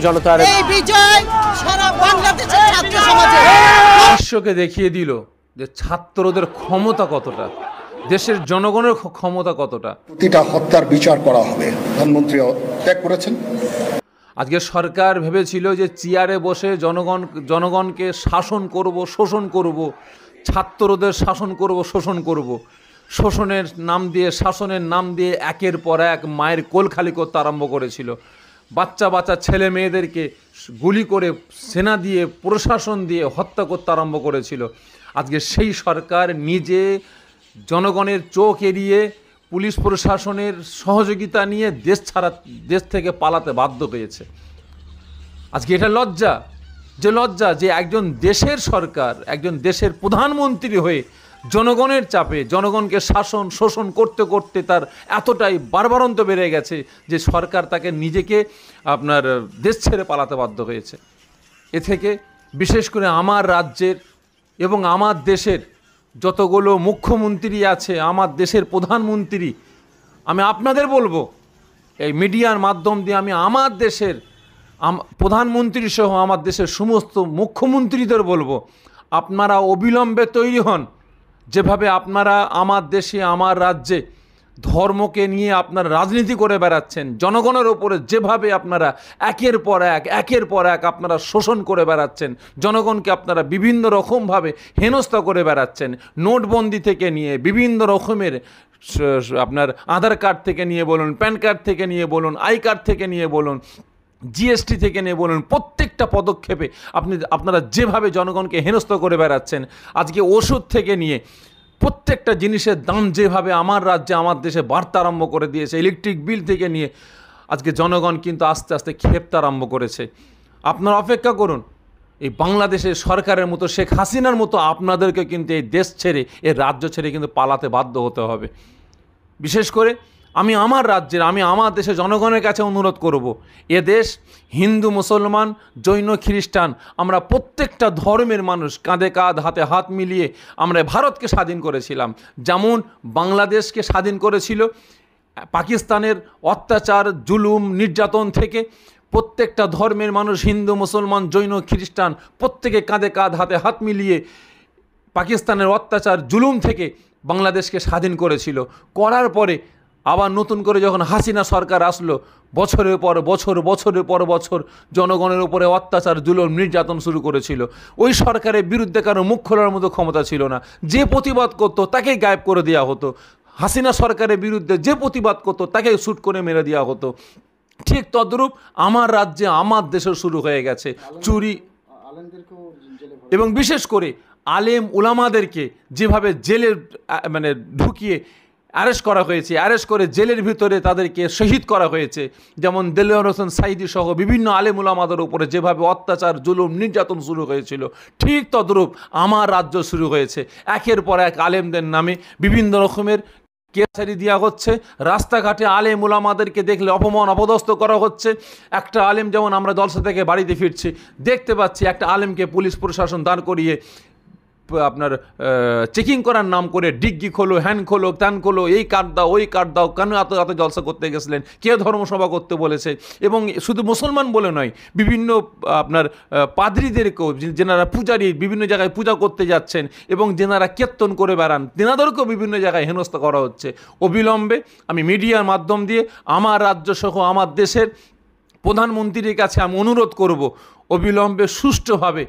জনতার এই বিজয় সারা বাংলাদেশের ছাত্র সমাজে বিশ্বকে দেখিয়ে দিল যে ছাত্রদের ক্ষমতা কতটা, দেশের জনগণের ক্ষমতা কতটা। প্রতিটা হত্যার বিচার করা হবে, প্রধানমন্ত্রী ত্যাগ করেছেন। আজকে সরকার ভেবেছিল যে চেয়ারে বসে জনগণকে শাসন করব, শোষণ করব, ছাত্রদের শাসন করব, শোষণ করব। শোষণের নাম দিয়ে, শাসনের নাম দিয়ে একের পর এক মায়ের কোল খালি করতে আরম্ভ করেছিল। বাচ্চা বাচ্চা ছেলে মেয়েদেরকে গুলি করে, সেনা দিয়ে, প্রশাসন দিয়ে হত্যা করতে আরম্ভ করেছিল। আজকে সেই সরকার নিজে জনগণের চোখ এড়িয়ে পুলিশ প্রশাসনের সহযোগিতা নিয়ে দেশ থেকে পালাতে বাধ্য হয়েছে। আজকে এটা লজ্জা যে একজন দেশের সরকার, একজন দেশের প্রধানমন্ত্রী হয়ে জনগণের চাপে জনগণকে শাসন শোষণ করতে করতে তার এতটাই বাড়বাড়ন্ত বেড়ে গেছে যে সরকার তাকে নিজেকে দেশ ছেড়ে পালাতে বাধ্য হয়েছে। এ থেকে বিশেষ করে আমার রাজ্যের এবং আমার দেশের যতগুলো মুখ্যমন্ত্রী আছে, আমার দেশের প্রধানমন্ত্রী, আমি আপনাদের বলবো, এই মিডিয়ার মাধ্যম দিয়ে আমি আমার দেশের প্রধানমন্ত্রী সহ আমার দেশের সমস্ত মুখ্যমন্ত্রীদের বলবো, আপনারা অবিলম্বে তৈরি হন। যেভাবে আপনারা আমার দেশে, আমার রাজ্যে ধর্মকে নিয়ে আপনারা রাজনীতি করে বেড়াচ্ছেন, জনগণের ওপরে যেভাবে আপনারা একের পর এক আপনারা শোষণ করে বেড়াচ্ছেন, জনগণকে আপনারা বিভিন্ন রকমভাবে হেনস্থা করে বেড়াচ্ছেন, নোটবন্দি থেকে নিয়ে বিভিন্ন রকমের আপনার আধার কার্ড থেকে নিয়ে বলুন, প্যান কার্ড থেকে নিয়ে বলুন, আই কার্ড থেকে নিয়ে বলুন, জিএসটি থেকে নিয়ে বলুন, প্রত্যেকটা পদক্ষেপে আপনারা যেভাবে জনগণকে হেনস্থা করে বেড়াচ্ছেন, আজকে ওষুধ থেকে নিয়ে প্রত্যেকটা জিনিসের দাম যেভাবে আমার রাজ্যে, আমার দেশে বাড়তে আরম্ভ করে দিয়েছে, ইলেকট্রিক বিল থেকে নিয়ে আজকে জনগণ কিন্তু আস্তে আস্তে খেপতে আরম্ভ করেছে। আপনারা অপেক্ষা করুন, এই বাংলাদেশের সরকারের মতো, শেখ হাসিনার মতো আপনাদেরকে কিন্তু এই দেশ ছেড়ে, এই রাজ্য ছেড়ে কিন্তু পালাতে বাধ্য হতে হবে। বিশেষ করে আমি আমার রাজ্যের, আমি আমার দেশের জনগণের কাছে অনুরোধ করব, এ দেশ হিন্দু, মুসলমান, জৈন, খ্রিস্টান, আমরা প্রত্যেকটা ধর্মের মানুষ কাঁধে কাঁধ, হাতে হাত মিলিয়ে আমরা ভারতকে স্বাধীন করেছিলাম। যেমন বাংলাদেশকে স্বাধীন করেছিল পাকিস্তানের অত্যাচার, জুলুম, নির্যাতন থেকে। প্রত্যেকটা ধর্মের মানুষ, হিন্দু, মুসলমান, জৈন, খ্রিস্টান, প্রত্যেকে কাঁধে কাঁধ, হাতে হাত মিলিয়ে পাকিস্তানের অত্যাচার, জুলুম থেকে বাংলাদেশকে স্বাধীন করেছিল। করার পরে আবার নতুন করে যখন হাসিনা সরকার আসলো, বছরের পর বছর জনগণের উপরে অত্যাচার, জুলুম, নির্যাতন শুরু করেছিল। ওই সরকারের বিরুদ্ধে কারো মুখ খোলার মতো ক্ষমতা ছিল না। যে প্রতিবাদ করতো তাকেই গায়েব করে দেওয়া হতো। হাসিনা সরকারের বিরুদ্ধে যে প্রতিবাদ করতো তাকেই শ্যুট করে মেরে দেওয়া হতো। ঠিক তদ্রূপ আমার রাজ্যে, আমার দেশে শুরু হয়ে গেছে চুরি, এবং বিশেষ করে আলেম উলামাদেরকে যেভাবে জেলে ঢুকিয়ে অ্যারেস্ট করা হয়েছে, অ্যারেস্ট করে জেলের ভিতরে তাদেরকে শহীদ করা হয়েছে। যেমন দেলোয়ার হোসেন সাঈদী সহ বিভিন্ন আলেম উলামাদের উপরে যেভাবে অত্যাচার, জুলুম, নির্যাতন শুরু হয়েছিল, ঠিক তদ্রূপ আমার রাজ্য শুরু হয়েছে। একের পর এক আলেমদের নামে বিভিন্ন রকমের কেসারি দেওয়া হচ্ছে। রাস্তাঘাটে আলেম উলামাদেরকে দেখলে অপমান, অপদস্থ করা হচ্ছে। একটা আলেম, যেমন আমরা জলসা থেকে বাড়িতে ফিরছি, দেখতে পাচ্ছি একটা আলেমকে পুলিশ প্রশাসন দাঁড় করিয়ে চেকিং করার নাম করে ডিগ্গি খোলো, হ্যান্ড খোলো, ত্যান খোলো, এই কার্ড দাও, ওই কার্ড দাও, কেন এত জলসা করতে গেছিলেন, কে ধর্মসভা করতে বলেছে। এবং শুধু মুসলমান বলে নয়, বিভিন্ন পাদ্রীদেরকেও, যেনারা পূজারী, বিভিন্ন জায়গায় পূজা করতে যাচ্ছেন এবং যেনারা কীর্তন করে বেড়ান, তেনাদেরকেও বিভিন্ন জায়গায় হেনস্থা করা হচ্ছে। অবিলম্বে আমি মিডিয়ার মাধ্যম দিয়ে আমার রাজ্য সহ আমার দেশের প্রধানমন্ত্রীর কাছে আমি অনুরোধ করব, অবিলম্বে সুষ্ঠুভাবে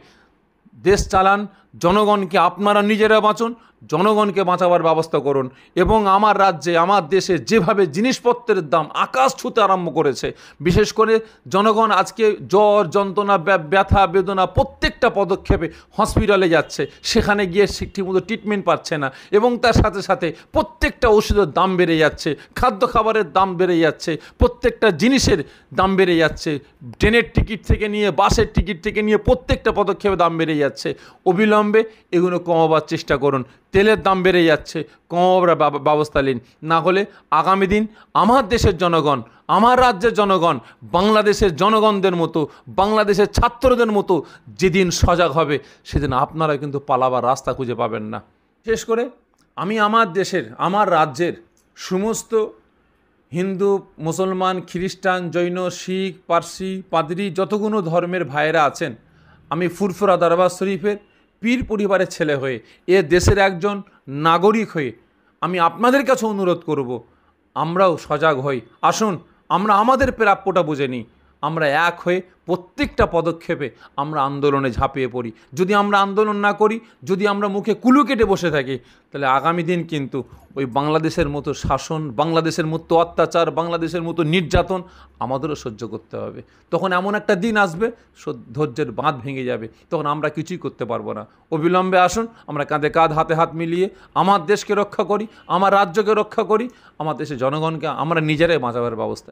দেশ চালান, জনগণকে আপনারা নিজেরা বাঁচুন, জনগণকে বাঁচাবার ব্যবস্থা করুন। এবং আমার রাজ্যে, আমার দেশে যেভাবে জিনিসপত্রের দাম আকাশ ছুঁতে আরম্ভ করেছে, বিশেষ করে জনগণ আজকে জ্বর, যন্ত্রণা, ব্যথা, বেদনা, প্রত্যেকটা পদক্ষেপে হসপিটালে যাচ্ছে, সেখানে গিয়ে ঠিকমতো ট্রিটমেন্ট পাচ্ছে না। এবং তার সাথে সাথে প্রত্যেকটা ওষুধের দাম বেড়ে যাচ্ছে, খাদ্য খাবারের দাম বেড়ে যাচ্ছে, প্রত্যেকটা জিনিসের দাম বেড়ে যাচ্ছে, ট্রেনের টিকিট থেকে নিয়ে, বাসের টিকিট থেকে নিয়ে প্রত্যেকটা পদক্ষেপে দাম বেড়ে যাচ্ছে। অবিলম্বে এগুলো কমাবার চেষ্টা করুন। তেলের দাম বেড়ে যাচ্ছে, কমাবার ব্যবস্থা নিন, না হলে আগামী দিন আমার দেশের জনগণ, আমার রাজ্যের জনগণ, বাংলাদেশের জনগণদের মতো, বাংলাদেশের ছাত্রদের মতো যেদিন সজাগ হবে, সেদিন আপনারা কিন্তু পালাবার রাস্তা খুঁজে পাবেন না। বিশেষ করে আমি আমার দেশের, আমার রাজ্যের সমস্ত হিন্দু, মুসলমান, খ্রিস্টান, জৈন, শিখ, পার্সি, পাদ্রী যতগুলো ধর্মের ভাইয়েরা আছেন, আমি ফুরফুরা দরবার শরীফের পীর পরিবারের ছেলে হয়ে, এ দেশের একজন নাগরিক হয়ে আমি আপনাদের কাছে অনুরোধ করব, আমরাও সজাগ হই। আসুন আমরা আমাদের প্রাপ্যটা বুঝে নিই। আমরা এক হয়ে প্রত্যেকটা পদক্ষেপে আমরা আন্দোলনে ঝাঁপিয়ে পড়ি। যদি আমরা আন্দোলন না করি, যদি আমরা মুখে কুলু কেটে বসে থাকি, তাহলে আগামী দিন কিন্তু ওই বাংলাদেশের মতো শাসন, বাংলাদেশের মতো অত্যাচার, বাংলাদেশের মতো নির্যাতন আমাদেরও সহ্য করতে হবে। তখন এমন একটা দিন আসবে, ধৈর্যের বাঁধ ভেঙে যাবে, তখন আমরা কিছুই করতে পারবো না। অবিলম্বে আসুন আমরা কাঁধে কাঁধ, হাতে হাত মিলিয়ে আমার দেশকে রক্ষা করি, আমার রাজ্যকে রক্ষা করি, আমার দেশের জনগণকে আমরা নিজেরাই বাঁচাবার ব্যবস্থা।